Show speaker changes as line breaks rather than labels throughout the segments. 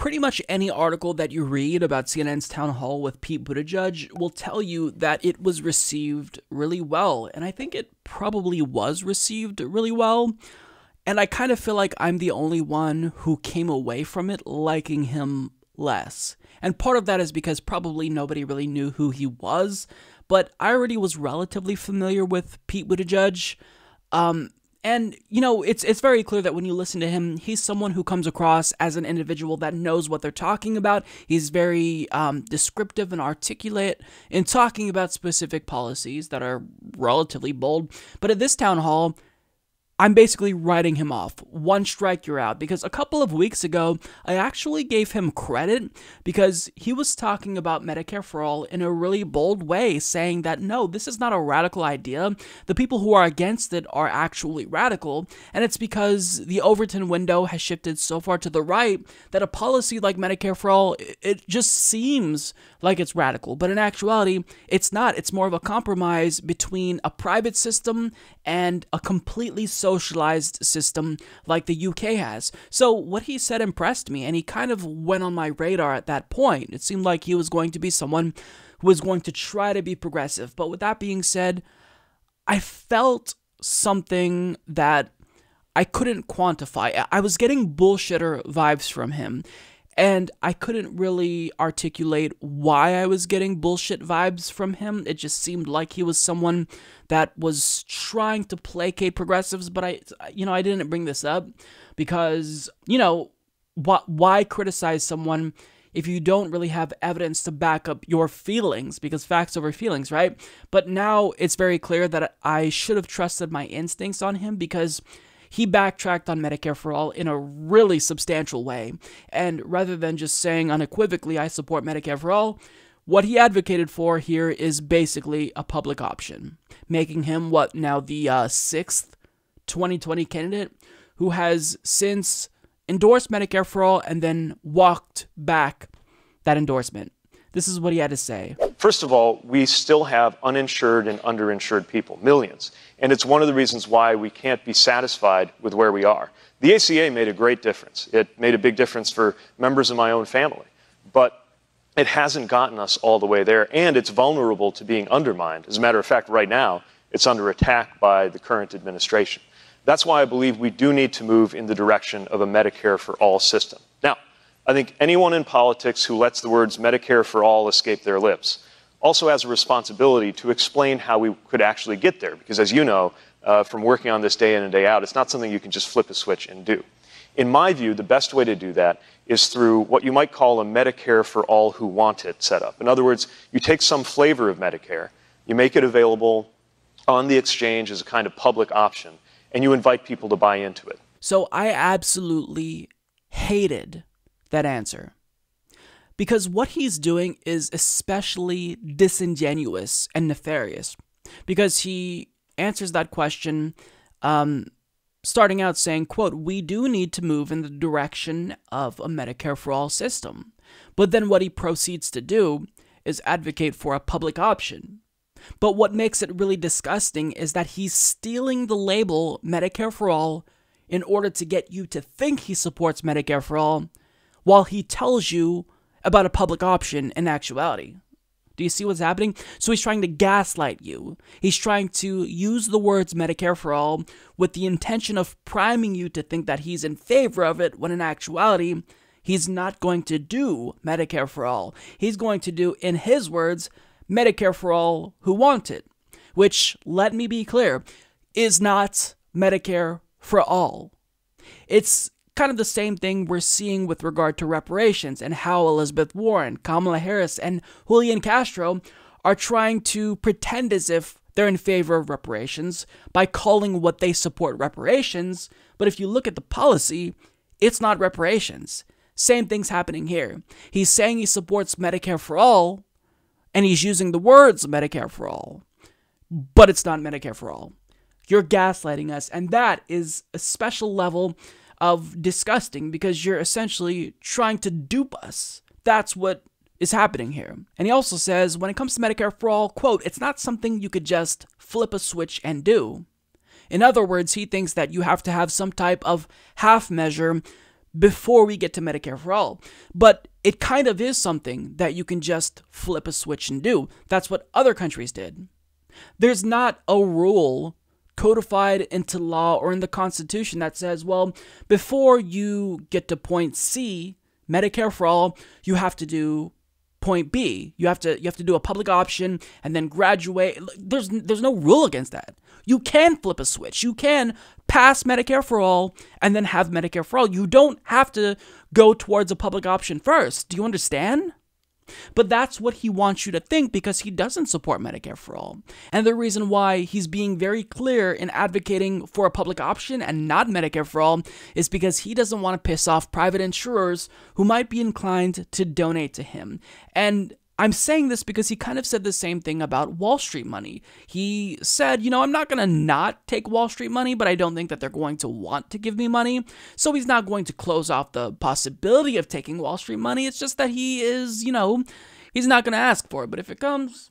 pretty much any article that you read about CNN's town hall with Pete Buttigieg will tell you that it was received really well. And I think it probably was received really well. And I kind of feel like I'm the only one who came away from it liking him less. And part of that is because probably nobody really knew who he was. But I already was relatively familiar with Pete Buttigieg. And, you know, it's very clear that when you listen to him, he's someone who comes across as an individual that knows what they're talking about. He's very descriptive and articulate in talking about specific policies that are relatively bold. But at this town hall, I'm basically writing him off. One strike, you're out. Because a couple of weeks ago, I actually gave him credit because he was talking about Medicare for All in a really bold way, saying that, no, this is not a radical idea. The people who are against it are actually radical. And it's because the Overton window has shifted so far to the right that a policy like Medicare for All, it just seems like it's radical. But in actuality, it's not. It's more of a compromise between a private system and a completely socialized system like the UK has. So what he said impressed me, and he kind of went on my radar at that point. It seemed like he was going to be someone who was going to try to be progressive. But with that being said, I felt something that I couldn't quantify. I was getting bullshitter vibes from him. And I couldn't really articulate why I was getting bullshit vibes from him. It just seemed like he was someone that was trying to placate progressives. But I didn't bring this up because, why criticize someone if you don't really have evidence to back up your feelings? Because facts over feelings, right? But now it's very clear that I should have trusted my instincts on him because he backtracked on Medicare for All in a really substantial way. And rather than just saying unequivocally, I support Medicare for All, what he advocated for here is basically a public option, making him the sixth 2020 candidate who has since endorsed Medicare for All and then walked back that endorsement. This is what he had to say.
First of all, we still have uninsured and underinsured people, millions. And it's one of the reasons why we can't be satisfied with where we are. The ACA made a great difference. It made a big difference for members of my own family. But it hasn't gotten us all the way there, and it's vulnerable to being undermined. As a matter of fact, right now, it's under attack by the current administration. That's why I believe we do need to move in the direction of a Medicare for All system. Now, I think anyone in politics who lets the words Medicare for All escape their lips also has a responsibility to explain how we could actually get there. Because as you know, from working on this day in and day out, it's not something you can just flip a switch and do. In my view, the best way to do that is through what you might call a Medicare for All who want it setup. In other words, you take some flavor of Medicare, you make it available on the exchange as a kind of public option, and you invite people to buy into it.
So I absolutely hated that answer. Because what he's doing is especially disingenuous and nefarious. Because he answers that question starting out saying, quote, "We do need to move in the direction of a Medicare for All system." But then what he proceeds to do is advocate for a public option. But what makes it really disgusting is that he's stealing the label Medicare for All in order to get you to think he supports Medicare for All, while he tells you about a public option in actuality. Do you see what's happening? So he's trying to gaslight you. He's trying to use the words Medicare for All with the intention of priming you to think that he's in favor of it, when in actuality, he's not going to do Medicare for All. He's going to do, in his words, Medicare for All who want it. Which, let me be clear, is not Medicare for All. It's kind of the same thing we're seeing with regard to reparations and how Elizabeth Warren, Kamala Harris, and Julian Castro are trying to pretend as if they're in favor of reparations by calling what they support reparations, but if you look at the policy, it's not reparations. Same thing's happening here. He's saying he supports Medicare for All, and he's using the words Medicare for All, but it's not Medicare for All. You're gaslighting us, and that is a special level of disgusting because you're essentially trying to dupe us. That's what is happening here. And he also says, when it comes to Medicare for All, quote, "It's not something you could just flip a switch and do." In other words, he thinks that you have to have some type of half measure before we get to Medicare for all. But it kind of is something that you can just flip a switch and do. That's what other countries did. There's not a rule codified into law or in the Constitution that says, well, before you get to point C, Medicare for all, you have to do point B. You have to do a public option and then graduate. There's no rule against that. You can flip a switch. You can pass Medicare for all and then have Medicare for all. You don't have to go towards a public option first. Do you understand? But that's what he wants you to think because he doesn't support Medicare for all. And the reason why he's being very clear in advocating for a public option and not Medicare for all is because he doesn't want to piss off private insurers who might be inclined to donate to him. And I'm saying this because he kind of said the same thing about Wall Street money. He said, I'm not going to not take Wall Street money, but I don't think that they're going to want to give me money. So he's not going to close off the possibility of taking Wall Street money. It's just that he is, he's not going to ask for it. But if it comes,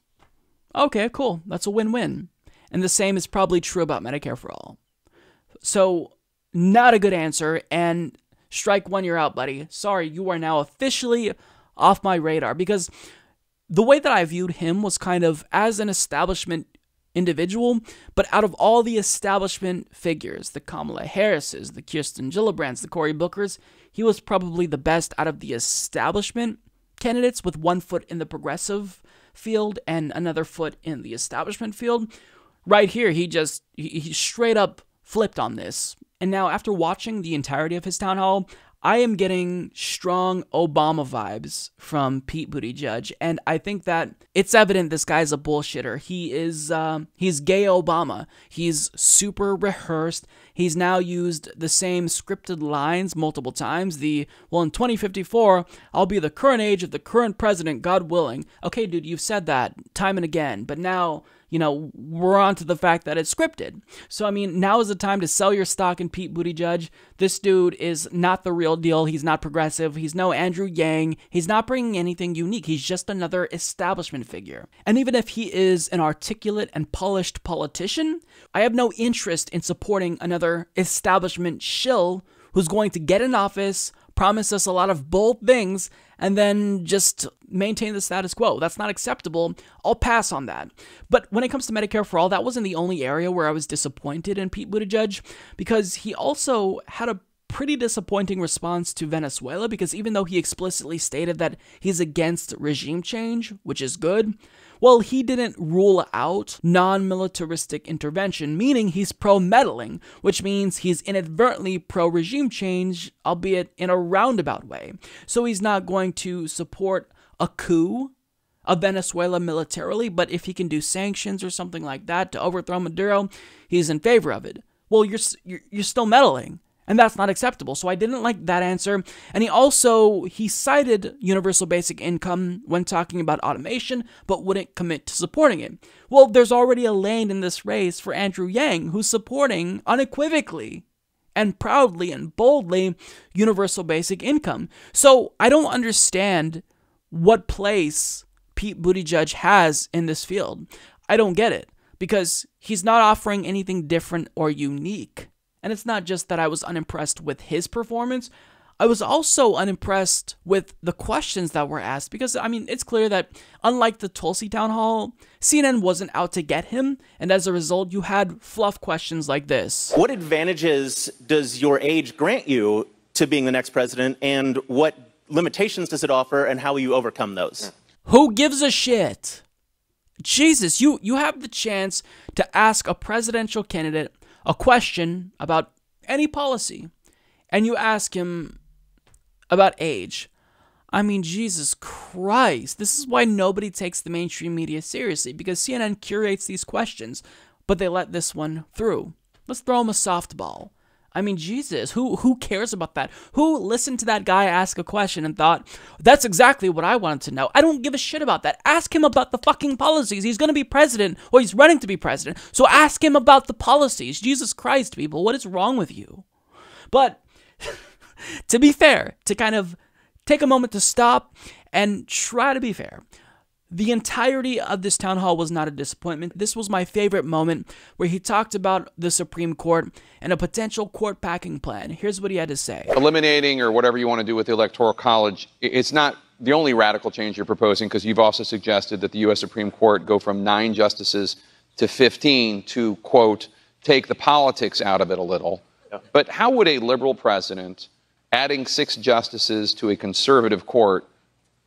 okay, cool. That's a win-win. And the same is probably true about Medicare for all. So not a good answer. And strike one, you're out, buddy. Sorry, you are now officially off my radar because the way that I viewed him was kind of as an establishment individual, but out of all the establishment figures, the Kamala Harrises, the Kirsten Gillibrands, the Cory Bookers, he was probably the best out of the establishment candidates with one foot in the progressive field and another foot in the establishment field. Right here, he straight up flipped on this. And now after watching the entirety of his town hall, I am getting strong Obama vibes from Pete Buttigieg, and I think that it's evident this guy's a bullshitter. He's gay Obama. He's super rehearsed. He's now used the same scripted lines multiple times. In 2054, I'll be the current age of the current president, God willing. Okay, dude, you've said that time and again, but now we're on to the fact that it's scripted. So, now is the time to sell your stock in Pete Buttigieg. This dude is not the real deal. He's not progressive. He's no Andrew Yang. He's not bringing anything unique. He's just another establishment figure. And even if he is an articulate and polished politician, I have no interest in supporting another establishment shill who's going to get in office, promise us a lot of bold things, and then just maintain the status quo. That's not acceptable. I'll pass on that. But when it comes to Medicare for all, that wasn't the only area where I was disappointed in Pete Buttigieg, because he also had a pretty disappointing response to Venezuela, because even though he explicitly stated that he's against regime change, which is good, well, he didn't rule out non-militaristic intervention, meaning he's pro-meddling, which means he's inadvertently pro-regime change, albeit in a roundabout way. So he's not going to support a coup of Venezuela militarily, but if he can do sanctions or something like that to overthrow Maduro, he's in favor of it. Well, you're still meddling. And that's not acceptable. So I didn't like that answer. And he cited universal basic income when talking about automation, but wouldn't commit to supporting it. Well, there's already a lane in this race for Andrew Yang, who's supporting unequivocally and proudly and boldly universal basic income. So I don't understand what place Pete Buttigieg has in this field. I don't get it, because he's not offering anything different or unique. And it's not just that I was unimpressed with his performance. I was also unimpressed with the questions that were asked, because, it's clear that unlike the Tulsi town hall, CNN wasn't out to get him, and as a result, you had fluff questions like this.
What advantages does your age grant you to being the next president, and what limitations does it offer, and how will you overcome those?
Who gives a shit? Jesus, you have the chance to ask a presidential candidate a question about any policy, and you ask him about age. Jesus Christ. This is why nobody takes the mainstream media seriously, because CNN curates these questions, but they let this one through. Let's throw him a softball. Jesus, who cares about that? Who listened to that guy ask a question and thought, that's exactly what I wanted to know? I don't give a shit about that. Ask him about the fucking policies. He's going to be president, or he's running to be president. So ask him about the policies. Jesus Christ, people, what is wrong with you? But to be fair, to kind of take a moment to stop and try to be fair, The entirety of this town hall was not a disappointment. This was my favorite moment, where he talked about the Supreme Court and a potential court packing plan. Here's what he had to say.
Eliminating, or whatever you want to do with the Electoral College, it's not the only radical change you're proposing, because you've also suggested that the U.S. Supreme Court go from 9 justices to 15 to, quote, take the politics out of it a little. Yeah. But how would a liberal president adding 6 justices to a conservative court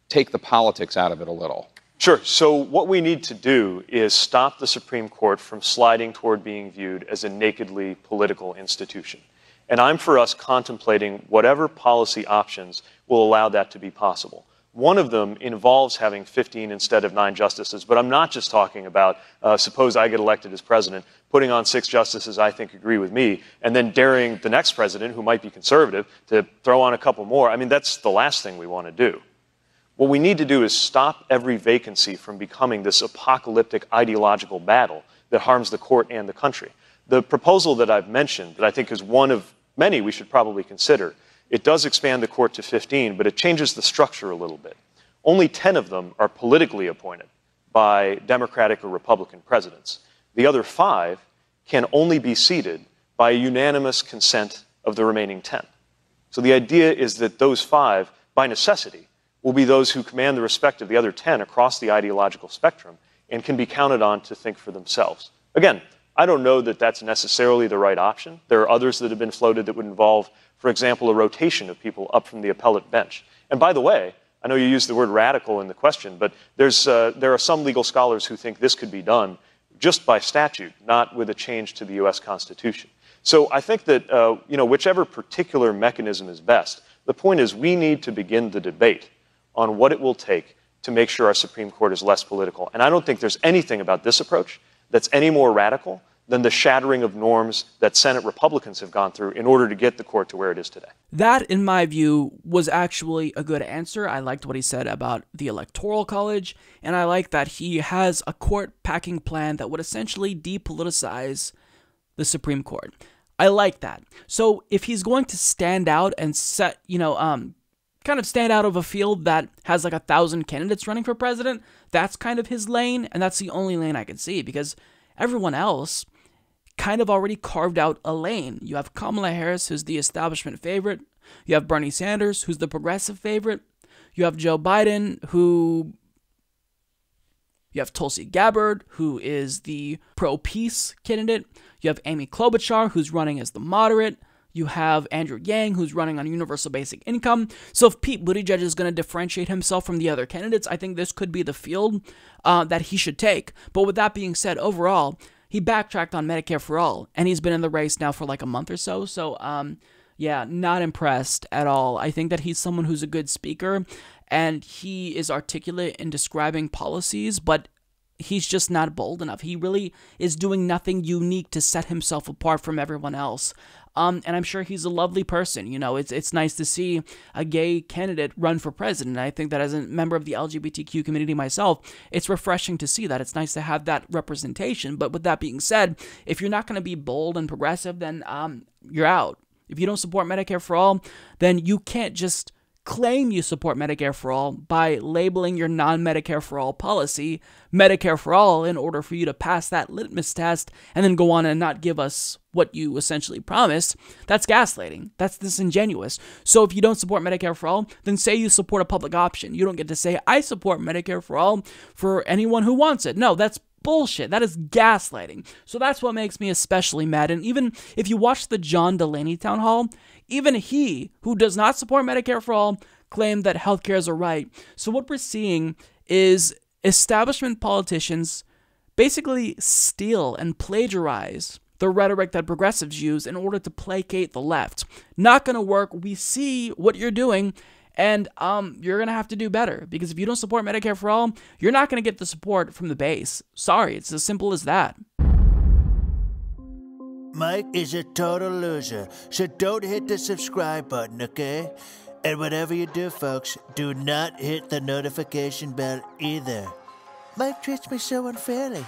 take the politics out of it a little?
Sure. So what we need to do is stop the Supreme Court from sliding toward being viewed as a nakedly political institution. And I'm for us contemplating whatever policy options will allow that to be possible. One of them involves having 15 instead of 9 justices, but I'm not just talking about, suppose I get elected as president, putting on 6 justices I think agree with me, and then daring the next president, who might be conservative, to throw on a couple more. I mean, that's the last thing we want to do. What we need to do is stop every vacancy from becoming this apocalyptic ideological battle that harms the court and the country. The proposal that I've mentioned, that I think is one of many we should probably consider, it does expand the court to 15, but it changes the structure a little bit. Only 10 of them are politically appointed by Democratic or Republican presidents. The other 5 can only be seated by a unanimous consent of the remaining 10. So the idea is that those 5, by necessity, will be those who command the respect of the other 10 across the ideological spectrum and can be counted on to think for themselves. Again, I don't know that that's necessarily the right option. There are others that have been floated that would involve, for example, a rotation of people up from the appellate bench. And by the way, I know you used the word radical in the question, but there are some legal scholars who think this could be done just by statute, not with a change to the U.S. Constitution. So I think that whichever particular mechanism is best, the point is we need to begin the debate on what it will take to make sure our Supreme Court is less political. And I don't think there's anything about this approach that's any more radical than the shattering of norms that Senate Republicans have gone through in order to get the court to where it is today.
That, in my view, was actually a good answer. I liked what he said about the Electoral College, and I like that he has a court-packing plan that would essentially depoliticize the Supreme Court. I like that. So if he's going to stand out and set, kind of stand out of a field that has like 1,000 candidates running for president, that's kind of his lane, and that's the only lane I can see, because everyone else kind of already carved out a lane. You have Kamala Harris, who's the establishment favorite. You have Bernie Sanders, who's the progressive favorite. You have Joe Biden, you have Tulsi Gabbard, who is the pro-peace candidate. You have Amy Klobuchar, who's running as the moderate. You have Andrew Yang, who's running on universal basic income. So if Pete Buttigieg is going to differentiate himself from the other candidates, I think this could be the field that he should take. But with that being said, overall, he backtracked on Medicare for all, and he's been in the race now for like a month or so. So, yeah, not impressed at all. I think that he's someone who's a good speaker, and he is articulate in describing policies, but he's just not bold enough. He really is doing nothing unique to set himself apart from everyone else. And I'm sure he's a lovely person. It's nice to see a gay candidate run for president. I think that as a member of the LGBTQ community myself, it's refreshing to see that. It's nice to have that representation. But with that being said, if you're not going to be bold and progressive, then you're out. If you don't support Medicare for all, then you can't just claim you support Medicare for all by labeling your non-Medicare for all policy Medicare for all in order for you to pass that litmus test and then go on and not give us what you essentially promised. That's gaslighting. That's disingenuous. So if you don't support Medicare for all, then say you support a public option. You don't get to say, I support Medicare for all for anyone who wants it. No, that's bullshit. That is gaslighting. So that's what makes me especially mad. And even if you watch the John Delaney town hall, even he, who does not support Medicare for all, claimed that healthcare is a right. So what we're seeing is establishment politicians basically steal and plagiarize the rhetoric that progressives use in order to placate the left. Not going to work. We see what you're doing, and you're going to have to do better, because if you don't support Medicare for all, you're not going to get the support from the base. Sorry, it's as simple as that.
Mike is a total loser, so don't hit the subscribe button, okay? And whatever you do, folks, do not hit the notification bell either. Mike treats me so unfairly.